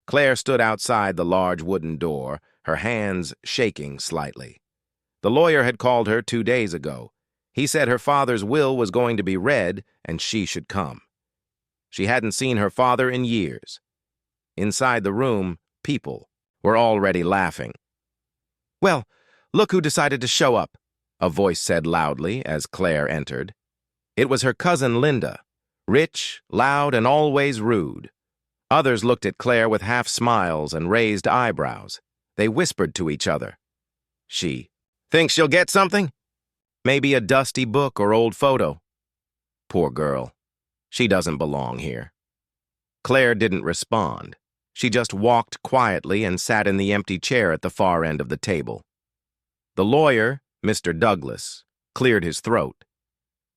Claire stood outside the large wooden door, her hands shaking slightly. The lawyer had called her 2 days ago. He said her father's will was going to be read and she should come. She hadn't seen her father in years. Inside the room, people were already laughing. "Well, look who decided to show up," a voice said loudly as Claire entered. It was her cousin Linda, rich, loud, and always rude. Others looked at Claire with half smiles and raised eyebrows. They whispered to each other. "She thinks she'll get something? Maybe a dusty book or old photo. Poor girl. She doesn't belong here." Claire didn't respond. She just walked quietly and sat in the empty chair at the far end of the table. The lawyer, Mr. Douglas, cleared his throat.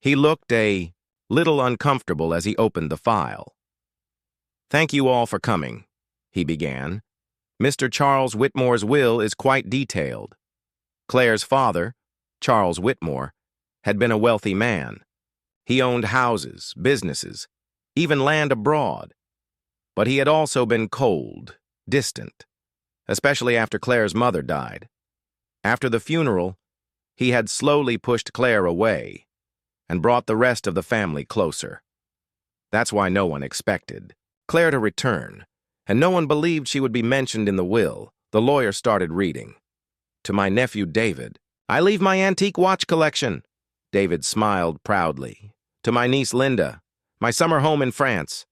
He looked a little uncomfortable as he opened the file. "Thank you all for coming," he began. "Mr. Charles Whitmore's will is quite detailed. Claire's father, Charles Whitmore, had been a wealthy man. He owned houses, businesses, even land abroad. But he had also been cold, distant, especially after Claire's mother died. After the funeral, he had slowly pushed Claire away and brought the rest of the family closer. That's why no one expected Claire to return, and no one believed she would be mentioned in the will. The lawyer started reading. "To my nephew David, I leave my antique watch collection." David smiled proudly. "To my niece Linda, my summer home in France."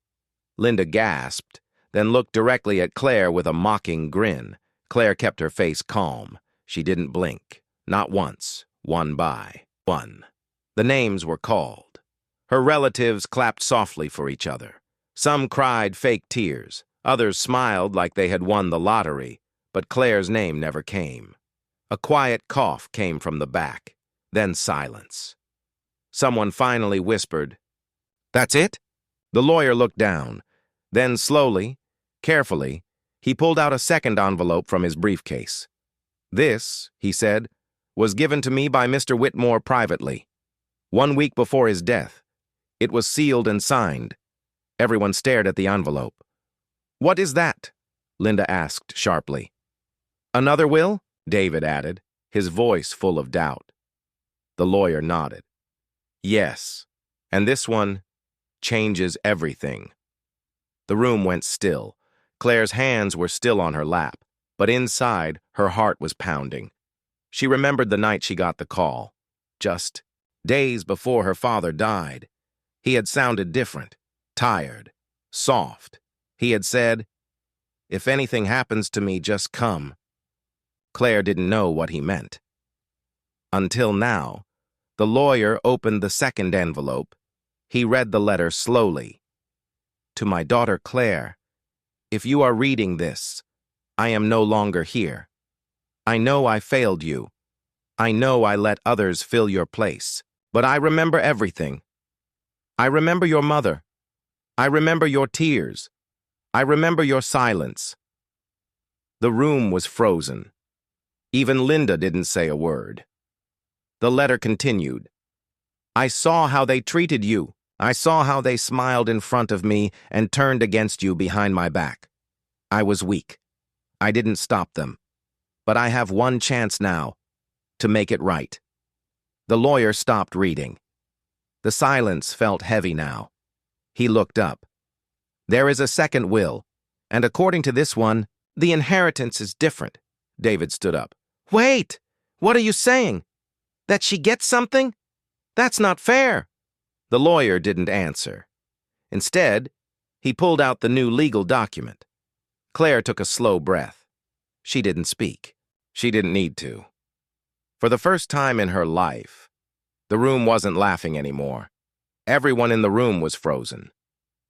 Linda gasped, then looked directly at Claire with a mocking grin. Claire kept her face calm. She didn't blink, not once, one by one. The names were called. Her relatives clapped softly for each other. Some cried fake tears. Others smiled like they had won the lottery, but Claire's name never came. A quiet cough came from the back, then silence. Someone finally whispered, "That's it?" The lawyer looked down. Then slowly, carefully, he pulled out a second envelope from his briefcase. "This," he said, "was given to me by Mr. Whitmore privately, 1 week before his death. It was sealed and signed." Everyone stared at the envelope. "What is that?" Linda asked sharply. "Another will?" David added, his voice full of doubt. The lawyer nodded. "Yes, and this one changes everything." The room went still. Claire's hands were still on her lap, but inside, her heart was pounding. She remembered the night she got the call. Just days before her father died. He had sounded different, tired, soft. He had said, "If anything happens to me, just come." Claire didn't know what he meant. Until now, the lawyer opened the second envelope. He read the letter slowly. "To my daughter Claire, if you are reading this, I am no longer here. I know I failed you. I know I let others fill your place, but I remember everything. I remember your mother. I remember your tears. I remember your silence." The room was frozen. Even Linda didn't say a word. The letter continued. "I saw how they treated you. I saw how they smiled in front of me and turned against you behind my back. I was weak. I didn't stop them. But I have one chance now to make it right." The lawyer stopped reading. The silence felt heavy now. He looked up. "There is a second will, and according to this one, the inheritance is different." David stood up. "Wait! What are you saying? That she gets something? That's not fair." The lawyer didn't answer. Instead, he pulled out the new legal document. Claire took a slow breath. She didn't speak. She didn't need to. For the first time in her life, the room wasn't laughing anymore. Everyone in the room was frozen.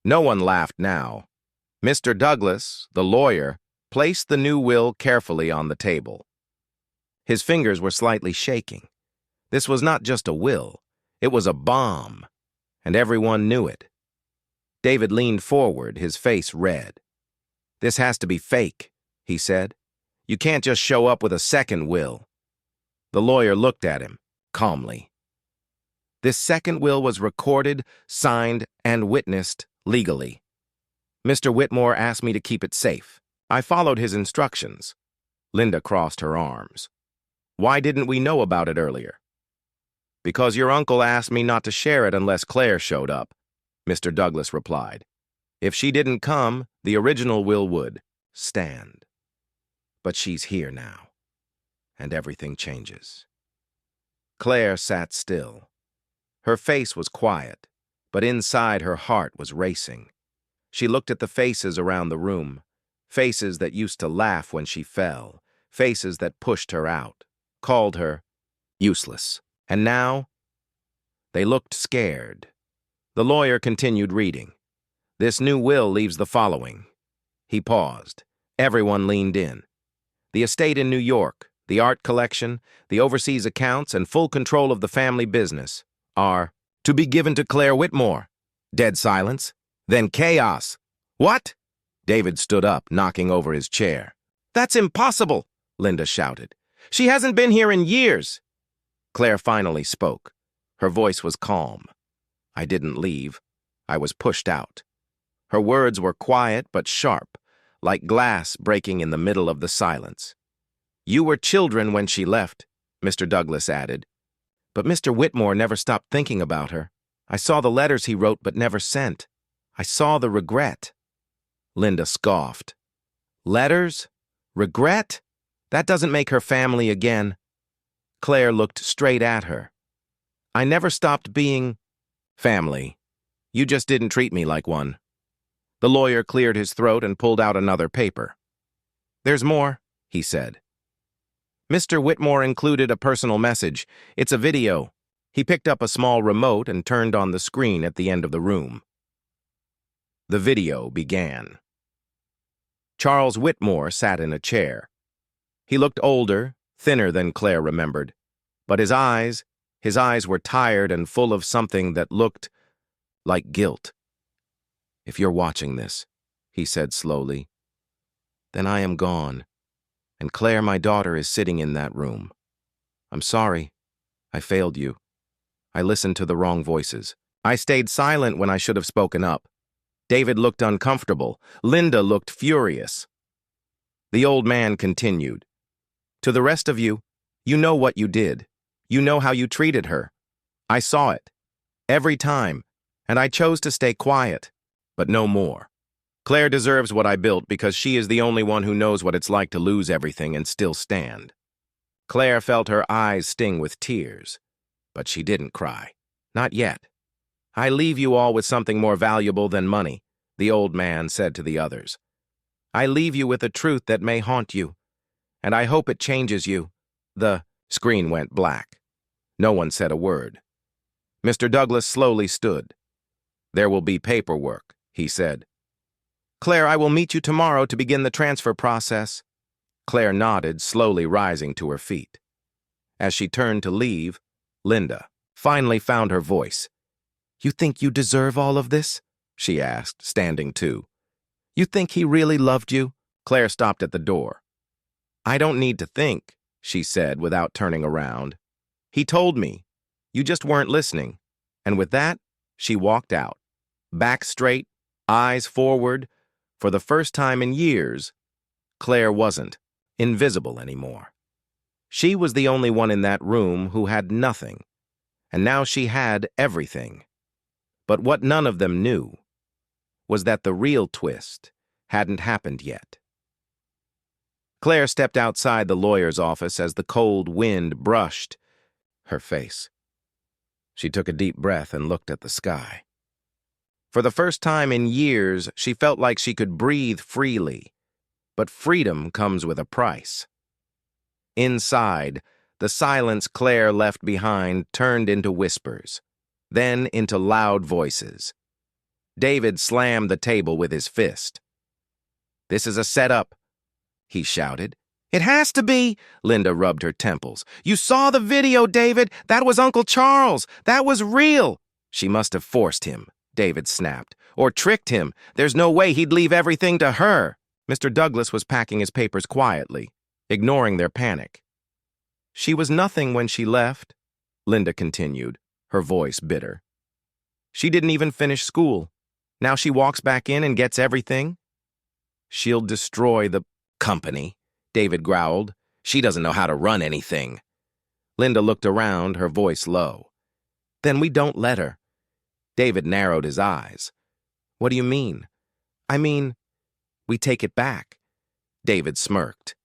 No one laughed now. Mr. Douglas, the lawyer, placed the new will carefully on the table. His fingers were slightly shaking. This was not just a will. It was a bomb, and everyone knew it. David leaned forward, his face red. "This has to be fake," he said. "You can't just show up with a second will." The lawyer looked at him, calmly. "This second will was recorded, signed, and witnessed legally. Mr. Whitmore asked me to keep it safe. I followed his instructions. Linda crossed her arms. Why didn't we know about it earlier? Because your uncle asked me not to share it unless Claire showed up, Mr. Douglas replied. If she didn't come, the original will would stand. But she's here now, and everything changes. Claire sat still. Her face was quiet, but inside her heart was racing. She looked at the faces around the room, faces that used to laugh when she fell, faces that pushed her out, called her useless. And now, they looked scared. The lawyer continued reading. This new will leaves the following. He paused. Everyone leaned in. The estate in New York, the art collection, the overseas accounts, and full control of the family business are to be given to Claire Whitmore. Dead silence. Then chaos. What? David stood up, knocking over his chair. That's impossible, Linda shouted. She hasn't been here in years. Claire finally spoke. Her voice was calm. I didn't leave. I was pushed out. Her words were quiet but sharp, like glass breaking in the middle of the silence. You were children when she left, Mr. Douglas added. But Mr. Whitmore never stopped thinking about her. I saw the letters he wrote but never sent. I saw the regret. Linda scoffed. Letters? Regret? That doesn't make her family again. Claire looked straight at her. I never stopped being family. You just didn't treat me like one. The lawyer cleared his throat and pulled out another paper. There's more, he said. Mr. Whitmore included a personal message. It's a video. He picked up a small remote and turned on the screen at the end of the room. The video began. Charles Whitmore sat in a chair. He looked older, thinner than Claire remembered, but his eyes were tired and full of something that looked like guilt. If you're watching this, he said slowly, then I am gone, and Claire, my daughter, is sitting in that room. I'm sorry. I failed you. I listened to the wrong voices. I stayed silent when I should have spoken up. David looked uncomfortable. Linda looked furious. The old man continued. To the rest of you, you know what you did. You know how you treated her. I saw it. Every time. And I chose to stay quiet. But no more. Claire deserves what I built because she is the only one who knows what it's like to lose everything and still stand. Claire felt her eyes sting with tears. But she didn't cry. Not yet. I leave you all with something more valuable than money, the old man said to the others. I leave you with a truth that may haunt you, and I hope it changes you. The screen went black. No one said a word. Mr. Douglas slowly stood. There will be paperwork, he said. Claire, I will meet you tomorrow to begin the transfer process. Claire nodded, slowly rising to her feet. As she turned to leave, Linda finally found her voice. You think you deserve all of this? She asked, standing too. You think he really loved you? Claire stopped at the door. I don't need to think, she said without turning around. He told me. You just weren't listening. And with that, she walked out. Back straight, eyes forward. For the first time in years, Claire wasn't invisible anymore. She was the only one in that room who had nothing, and now she had everything. But what none of them knew was that the real twist hadn't happened yet. Claire stepped outside the lawyer's office as the cold wind brushed her face. She took a deep breath and looked at the sky. For the first time in years, she felt like she could breathe freely. But freedom comes with a price. Inside, the silence Claire left behind turned into whispers, then into loud voices. David slammed the table with his fist. This is a setup, he shouted. It has to be, Linda rubbed her temples. You saw the video, David. That was Uncle Charles. That was real. She must have forced him, David snapped, or tricked him. There's no way he'd leave everything to her. Mr. Douglas was packing his papers quietly, ignoring their panic. She was nothing when she left, Linda continued, her voice bitter. She didn't even finish school. Now she walks back in and gets everything? She'll destroy the company, David growled. She doesn't know how to run anything. Linda looked around, her voice low. Then we don't let her. David narrowed his eyes. What do you mean? I mean, we take it back. David smirked.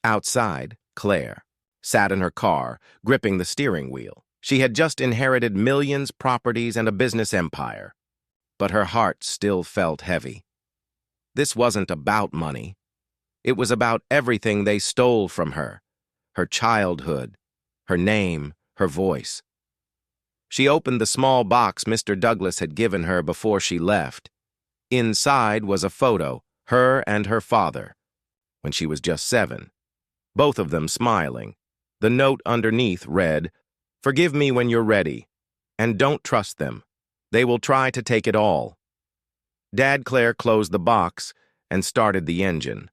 Outside, Claire sat in her car, gripping the steering wheel. She had just inherited millions, properties, and a business empire. But her heart still felt heavy. This wasn't about money. It was about everything they stole from her. Her childhood, her name, her voice. She opened the small box Mr. Douglas had given her before she left. Inside was a photo, her and her father, when she was just 7. Both of them smiling. The note underneath read, "Forgive me when you're ready, and don't trust them. They will try to take it all." Dad Claire closed the box and started the engine.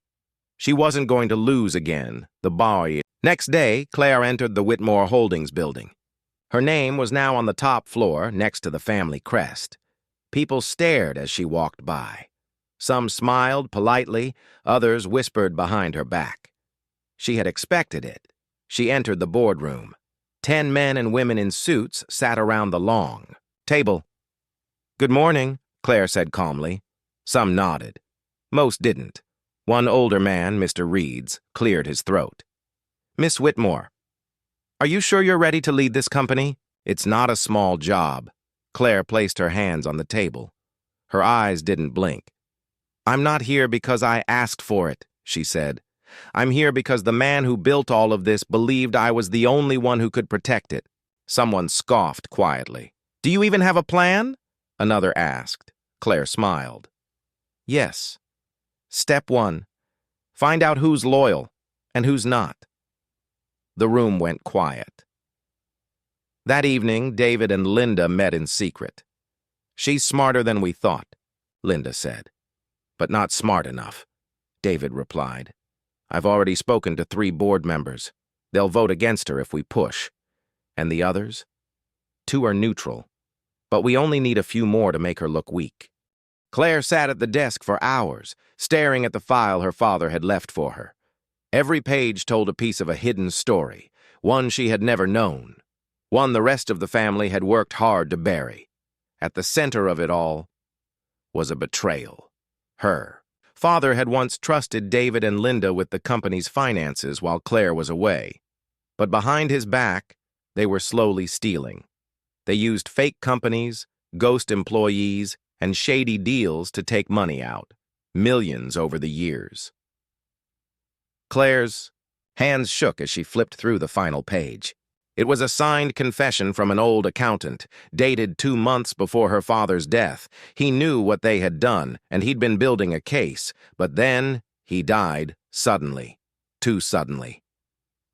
She wasn't going to lose again, the boy. Next day, Claire entered the Whitmore Holdings building. Her name was now on the top floor, next to the family crest. People stared as she walked by. Some smiled politely, others whispered behind her back. She had expected it. She entered the boardroom. 10 men and women in suits sat around the long table. "Good morning," Claire said calmly. Some nodded. Most didn't. One older man, Mr. Reeds, cleared his throat. "Miss Whitmore, are you sure you're ready to lead this company? It's not a small job." Claire placed her hands on the table. Her eyes didn't blink. "I'm not here because I asked for it," she said. "I'm here because the man who built all of this believed I was the only one who could protect it." Someone scoffed quietly. "Do you even have a plan?" Another asked. Claire smiled. "Yes. Step 1. Find out who's loyal and who's not." The room went quiet. That evening, David and Linda met in secret. "She's smarter than we thought," Linda said. "But not smart enough," David replied. "I've already spoken to 3 board members. They'll vote against her if we push. And the others? 2 are neutral. But we only need a few more to make her look weak." Claire sat at the desk for hours, staring at the file her father had left for her. Every page told a piece of a hidden story, one she had never known, one the rest of the family had worked hard to bury. At the center of it all was a betrayal. Her father had once trusted David and Linda with the company's finances while Claire was away. But behind his back, they were slowly stealing. They used fake companies, ghost employees, and shady deals to take money out, millions over the years. Claire's hands shook as she flipped through the final page. It was a signed confession from an old accountant, dated 2 months before her father's death. He knew what they had done, and he'd been building a case, but then he died suddenly, too suddenly.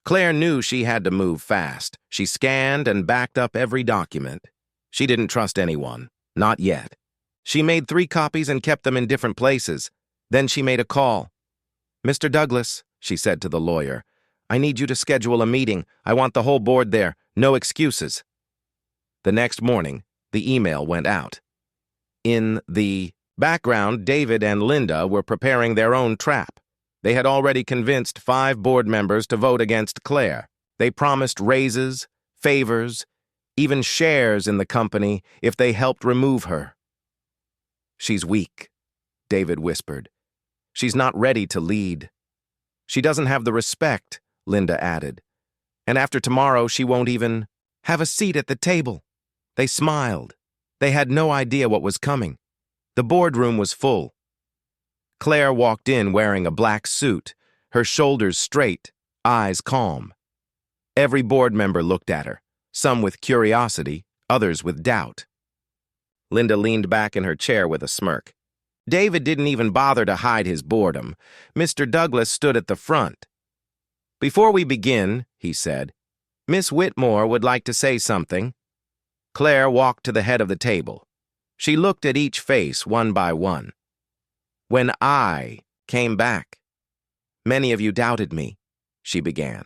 Claire knew she had to move fast. She scanned and backed up every document. She didn't trust anyone, not yet. She made 3 copies and kept them in different places. Then she made a call. "Mr. Douglas," she said to the lawyer, "I need you to schedule a meeting. I want the whole board there. No excuses." The next morning, the email went out. In the background, David and Linda were preparing their own trap. They had already convinced 5 board members to vote against Claire. They promised raises, favors, even shares in the company if they helped remove her. "She's weak," David whispered. "She's not ready to lead. She doesn't have the respect," Linda added. "And after tomorrow, she won't even have a seat at the table." They smiled. They had no idea what was coming. The boardroom was full. Claire walked in wearing a black suit, her shoulders straight, eyes calm. Every board member looked at her, some with curiosity, others with doubt. Linda leaned back in her chair with a smirk. David didn't even bother to hide his boredom. Mr. Douglas stood at the front. "Before we begin," he said, "Miss Whitmore would like to say something." Claire walked to the head of the table. She looked at each face one by one. "When I came back, many of you doubted me," she began.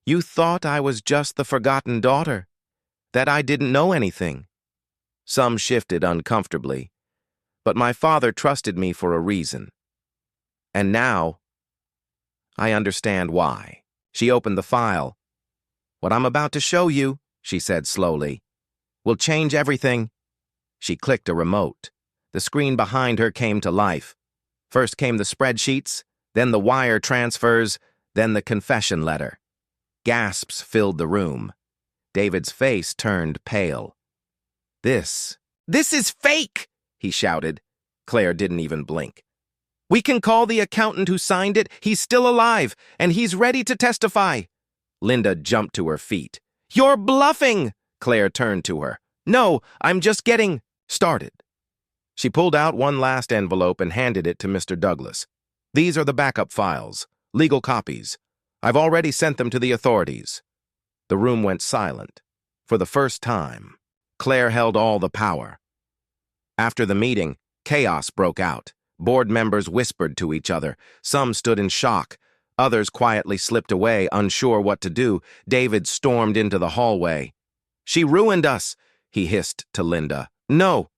"You thought I was just the forgotten daughter, that I didn't know anything." Some shifted uncomfortably, but my father trusted me for a reason. And now, I understand why. She opened the file. What I'm about to show you, she said slowly, will change everything. She clicked a remote. The screen behind her came to life. First came the spreadsheets, then the wire transfers, then the confession letter. Gasps filled the room. David's face turned pale. This is fake, he shouted. Claire didn't even blink. We can call the accountant who signed it. He's still alive, and he's ready to testify. Linda jumped to her feet. You're bluffing! Claire turned to her. No, I'm just getting started. She pulled out one last envelope and handed it to Mr. Douglas. These are the backup files, legal copies. I've already sent them to the authorities. The room went silent. For the first time, Claire held all the power. After the meeting, chaos broke out. Board members whispered to each other. Some stood in shock. Others quietly slipped away, unsure what to do. David stormed into the hallway. She ruined us, he hissed to Linda. No,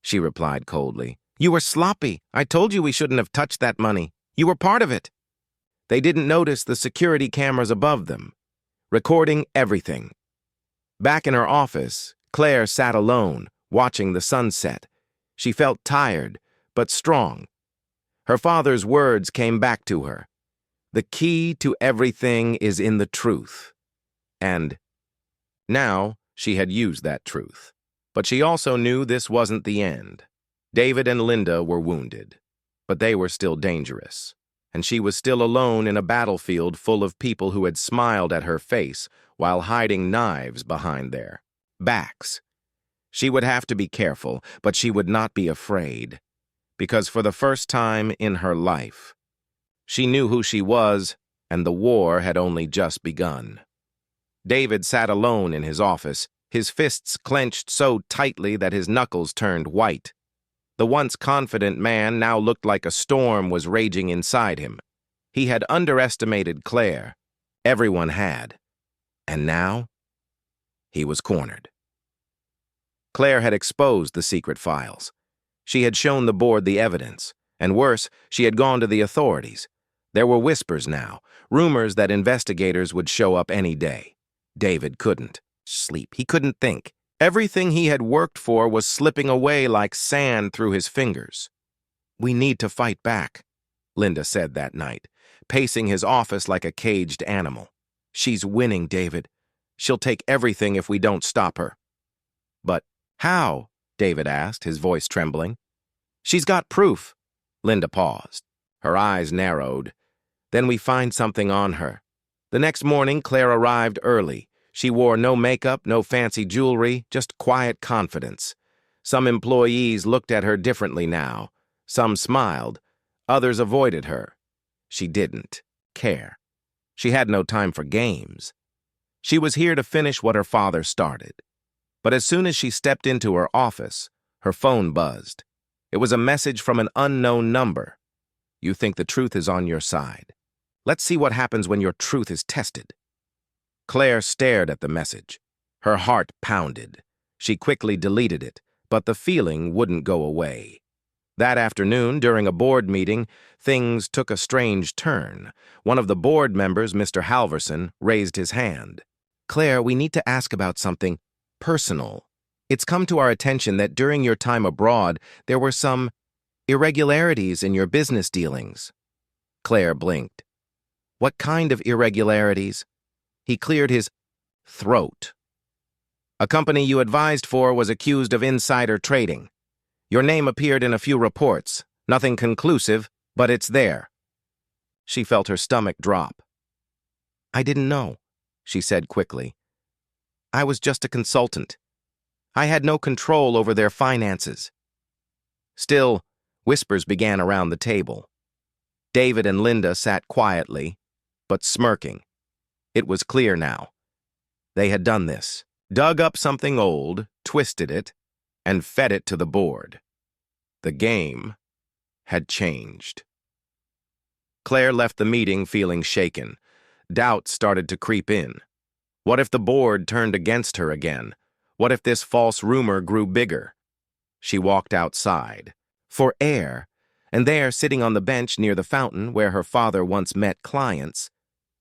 she replied coldly. You were sloppy. I told you we shouldn't have touched that money. You were part of it. They didn't notice the security cameras above them, recording everything. Back in her office, Claire sat alone, watching the sunset. She felt tired, but strong. Her father's words came back to her. The key to everything is in the truth. And now she had used that truth. But she also knew this wasn't the end. David and Linda were wounded, but they were still dangerous. And she was still alone in a battlefield full of people who had smiled at her face while hiding knives behind their backs. She would have to be careful, but she would not be afraid. Because for the first time in her life, she knew who she was, and the war had only just begun. David sat alone in his office, his fists clenched so tightly that his knuckles turned white. The once confident man now looked like a storm was raging inside him. He had underestimated Claire. Everyone had. And now, he was cornered. Claire had exposed the secret files. She had shown the board the evidence, and worse, she had gone to the authorities. There were whispers now, rumors that investigators would show up any day. David couldn't sleep. He couldn't think. Everything he had worked for was slipping away like sand through his fingers. We need to fight back, Linda said that night, pacing his office like a caged animal. She's winning, David. She'll take everything if we don't stop her. But how? David asked, his voice trembling. She's got proof. Linda paused. Her eyes narrowed. Then we find something on her. The next morning, Claire arrived early. She wore no makeup, no fancy jewelry, just quiet confidence. Some employees looked at her differently now. Some smiled. Others avoided her. She didn't care. She had no time for games. She was here to finish what her father started. But as soon as she stepped into her office, her phone buzzed. It was a message from an unknown number. You think the truth is on your side. Let's see what happens when your truth is tested. Claire stared at the message. Her heart pounded. She quickly deleted it, but the feeling wouldn't go away. That afternoon, during a board meeting, things took a strange turn. One of the board members, Mr. Halverson, raised his hand. Claire, we need to ask about something personal. It's come to our attention that during your time abroad, there were some irregularities in your business dealings. Claire blinked. What kind of irregularities? He cleared his throat. A company you advised for was accused of insider trading. Your name appeared in a few reports. Nothing conclusive, but it's there. She felt her stomach drop. I didn't know, she said quickly. I was just a consultant. I had no control over their finances. Still, whispers began around the table. David and Linda sat quietly, but smirking. It was clear now. They had done this, dug up something old, twisted it, and fed it to the board. The game had changed. Claire left the meeting feeling shaken. Doubt started to creep in. What if the board turned against her again? What if this false rumor grew bigger? She walked outside. For air, and there, sitting on the bench near the fountain where her father once met clients,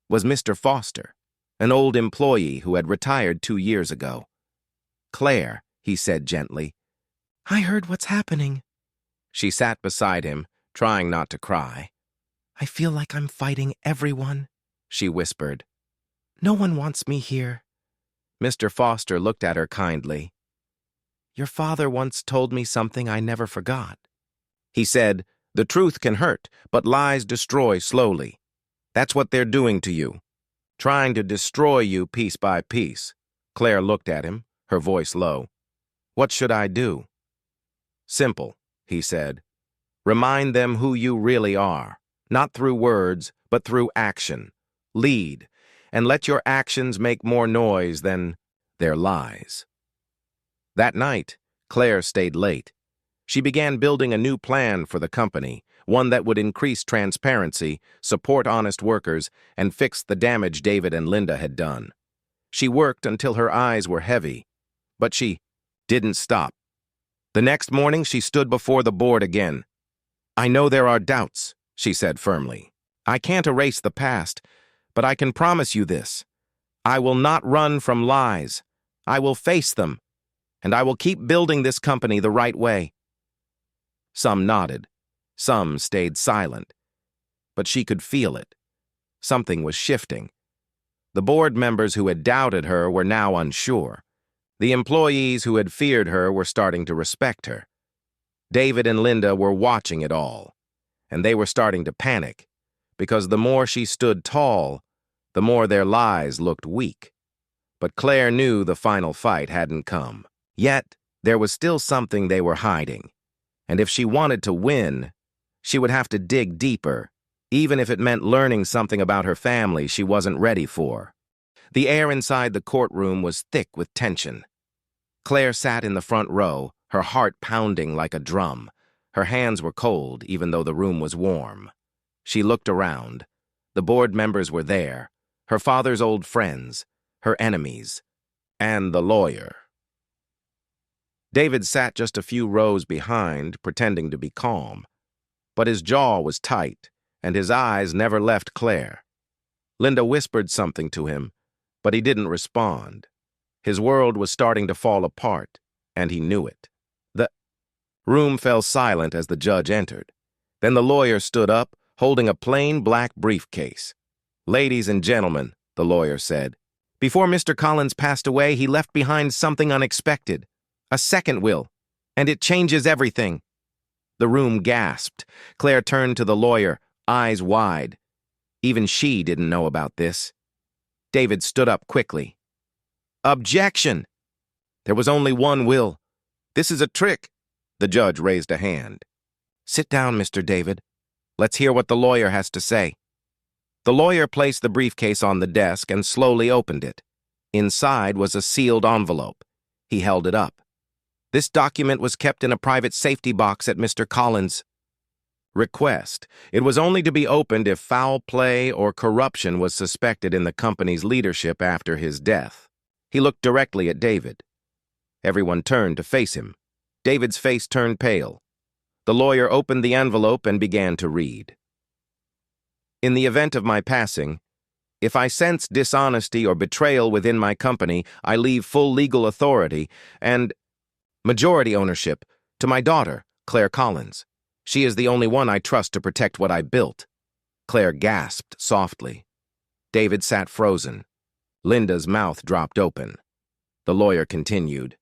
was Mr. Foster, an old employee who had retired 2 years ago. "Claire," he said gently, "I heard what's happening." She sat beside him, trying not to cry. "I feel like I'm fighting everyone," she whispered. "No one wants me here." Mr. Foster looked at her kindly. "Your father once told me something I never forgot." He said, "The truth can hurt, but lies destroy slowly. That's what they're doing to you, trying to destroy you piece by piece." Claire looked at him, her voice low. "What should I do?" "Simple," he said. "Remind them who you really are, not through words, but through action. Lead, and let your actions make more noise than their lies." That night, Claire stayed late. She began building a new plan for the company, one that would increase transparency, support honest workers, and fix the damage David and Linda had done. She worked until her eyes were heavy, but she didn't stop. The next morning, she stood before the board again. "I know there are doubts," she said firmly. "I can't erase the past, but I can promise you this. I will not run from lies. I will face them, and I will keep building this company the right way." Some nodded. Some stayed silent. But she could feel it. Something was shifting. The board members who had doubted her were now unsure. The employees who had feared her were starting to respect her. David and Linda were watching it all, and they were starting to panic, because the more she stood tall, the more their lies looked weak. But Claire knew the final fight hadn't come. Yet, there was still something they were hiding. And if she wanted to win, she would have to dig deeper, even if it meant learning something about her family she wasn't ready for. The air inside the courtroom was thick with tension. Claire sat in the front row, her heart pounding like a drum. Her hands were cold, even though the room was warm. She looked around. The board members were there, her father's old friends, her enemies, and the lawyer. David sat just a few rows behind, pretending to be calm. But his jaw was tight, and his eyes never left Claire. Linda whispered something to him, but he didn't respond. His world was starting to fall apart, and he knew it. The room fell silent as the judge entered. Then the lawyer stood up, holding a plain black briefcase. "Ladies and gentlemen," the lawyer said, "before Mr. Collins passed away, he left behind something unexpected. A second will, and it changes everything." The room gasped. Claire turned to the lawyer, eyes wide. Even she didn't know about this. David stood up quickly. "Objection! There was only one will. This is a trick." The judge raised a hand. "Sit down, Mr. David. Let's hear what the lawyer has to say." The lawyer placed the briefcase on the desk and slowly opened it. Inside was a sealed envelope. He held it up. "This document was kept in a private safety box at Mr. Collins' request. It was only to be opened if foul play or corruption was suspected in the company's leadership after his death." He looked directly at David. Everyone turned to face him. David's face turned pale. The lawyer opened the envelope and began to read. "In the event of my passing, if I sense dishonesty or betrayal within my company, I leave full legal authority and majority ownership to my daughter, Claire Collins. She is the only one I trust to protect what I built." Claire gasped softly. David sat frozen. Linda's mouth dropped open. The lawyer continued.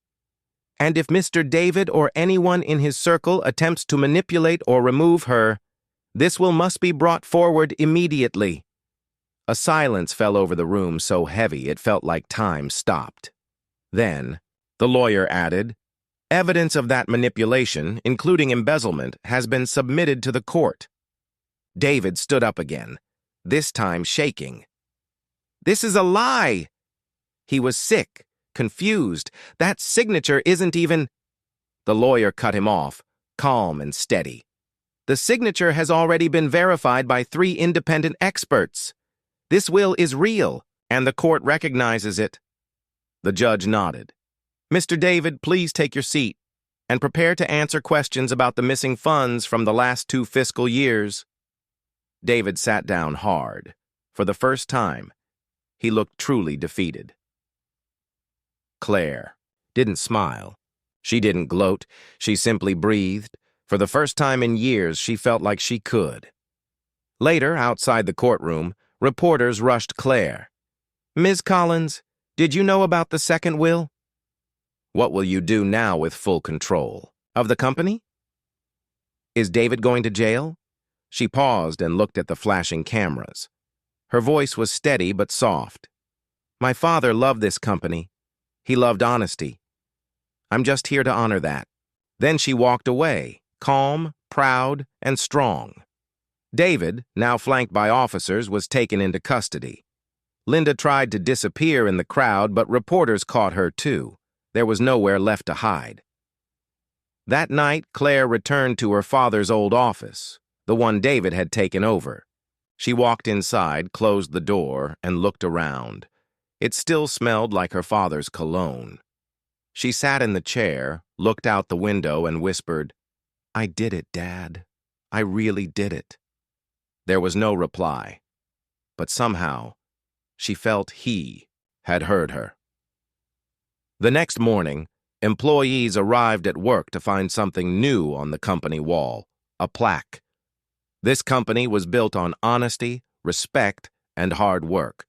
"And if Mr. David or anyone in his circle attempts to manipulate or remove her, this will must be brought forward immediately." A silence fell over the room so heavy it felt like time stopped. Then, the lawyer added, "Evidence of that manipulation, including embezzlement, has been submitted to the court." David stood up again, this time shaking. "This is a lie!" He was sick, confused. "That signature isn't even—" The lawyer cut him off, calm and steady. "The signature has already been verified by 3 independent experts. This will is real, and the court recognizes it." The judge nodded. "Mr. David, please take your seat." and prepare to answer questions about the missing funds from the last 2 fiscal years." David sat down hard. For the first time, he looked truly defeated. Claire didn't smile. She didn't gloat. She simply breathed. For the first time in years, she felt like she could. Later, outside the courtroom, reporters rushed Claire. "Ms. Collins, did you know about the second will? What will you do now with full control of the company? Is David going to jail?" She paused and looked at the flashing cameras. Her voice was steady but soft. "My father loved this company. He loved honesty. I'm just here to honor that." Then she walked away, calm, proud, and strong. David, now flanked by officers, was taken into custody. Linda tried to disappear in the crowd, but reporters caught her too. There was nowhere left to hide. That night, Claire returned to her father's old office, the one David had taken over. She walked inside, closed the door, and looked around. It still smelled like her father's cologne. She sat in the chair, looked out the window, and whispered, "I did it, Dad. I really did it." There was no reply, but somehow she felt he had heard her. The next morning, employees arrived at work to find something new on the company wall, a plaque. This company was built on honesty, respect, and hard work.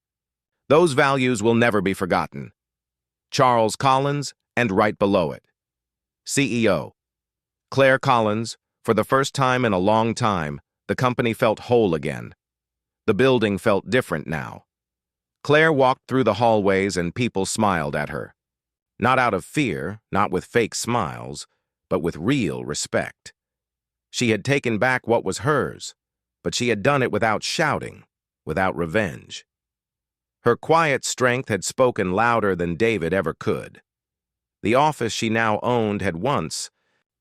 Those values will never be forgotten. Charles Collins, and right below it, CEO. Claire Collins. For the first time in a long time, the company felt whole again. The building felt different now. Claire walked through the hallways and people smiled at her. Not out of fear, not with fake smiles, but with real respect. She had taken back what was hers, but she had done it without shouting, without revenge. Her quiet strength had spoken louder than David ever could. The office she now owned had once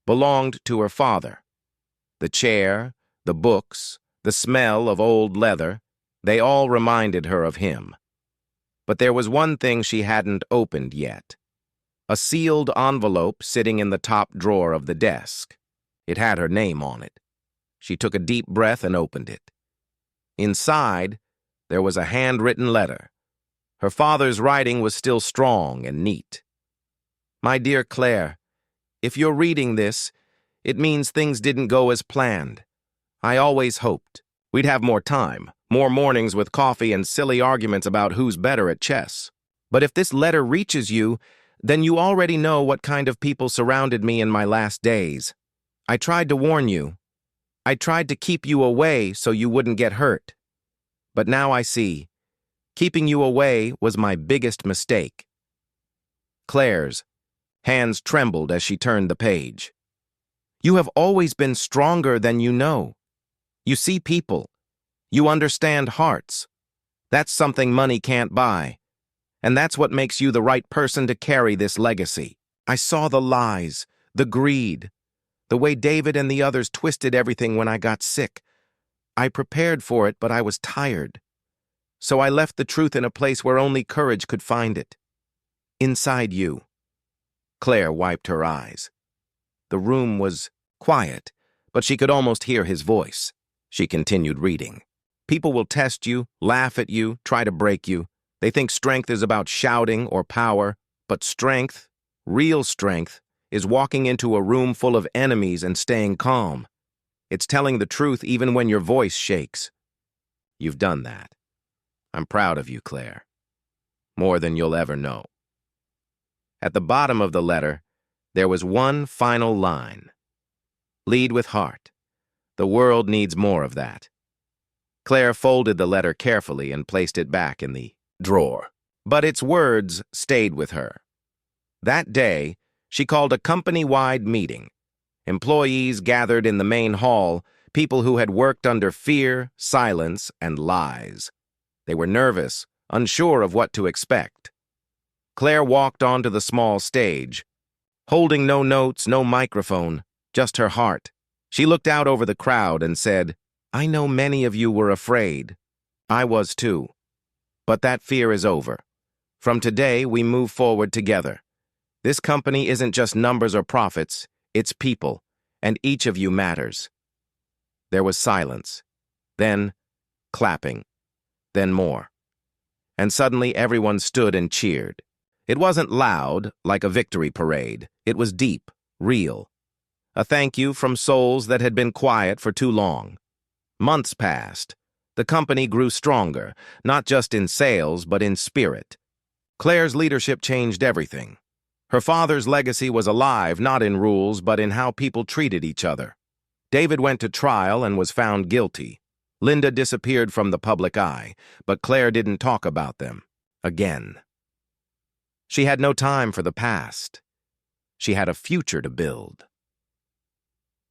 belonged to her father. The chair, the books, the smell of old leather, they all reminded her of him. But there was one thing she hadn't opened yet. A sealed envelope sitting in the top drawer of the desk. It had her name on it. She took a deep breath and opened it. Inside, there was a handwritten letter. Her father's writing was still strong and neat. "My dear Claire, if you're reading this, it means things didn't go as planned. I always hoped we'd have more time, more mornings with coffee and silly arguments about who's better at chess. But if this letter reaches you, then you already know what kind of people surrounded me in my last days. I tried to warn you. I tried to keep you away so you wouldn't get hurt. But now I see. Keeping you away was my biggest mistake." Claire's hands trembled as she turned the page. "You have always been stronger than you know. You see people. You understand hearts. That's something money can't buy. And that's what makes you the right person to carry this legacy. I saw the lies, the greed, the way David and the others twisted everything when I got sick. I prepared for it, but I was tired. So I left the truth in a place where only courage could find it. Inside you." Claire wiped her eyes. The room was quiet, but she could almost hear his voice. She continued reading. "People will test you, laugh at you, try to break you. They think strength is about shouting or power, but strength, real strength, is walking into a room full of enemies and staying calm. It's telling the truth even when your voice shakes. You've done that. I'm proud of you, Claire. More than you'll ever know." At the bottom of the letter, there was one final line. "Lead with heart. The world needs more of that." Claire folded the letter carefully and placed it back in the drawer. But its words stayed with her. That day, she called a company-wide meeting. Employees gathered in the main hall, people who had worked under fear, silence, and lies. They were nervous, unsure of what to expect. Claire walked onto the small stage, holding no notes, no microphone, just her heart. She looked out over the crowd and said, "I know many of you were afraid. I was too. But that fear is over. From today, we move forward together. This company isn't just numbers or profits, It's people, and each of you matters. There was silence. Then, clapping. Then more. And suddenly everyone stood and cheered. It wasn't loud, like a victory parade. It was deep, real. A thank you from souls that had been quiet for too long. Months passed. The company grew stronger, not just in sales, but in spirit. Claire's leadership changed everything. Her father's legacy was alive, not in rules, but in how people treated each other. David went to trial and was found guilty. Linda disappeared from the public eye, but Claire didn't talk about them. Again. She had no time for the past. She had a future to build.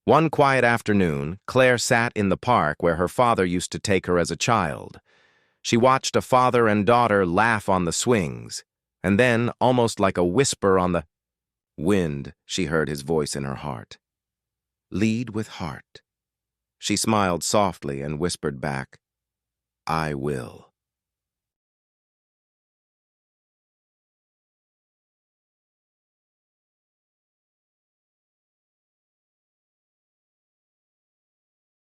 One quiet afternoon, Claire sat in the park where her father used to take her as a child. She watched a father and daughter laugh on the swings, and then, almost like a whisper on the wind, she heard his voice in her heart. Lead with heart. She smiled softly and whispered back, I will.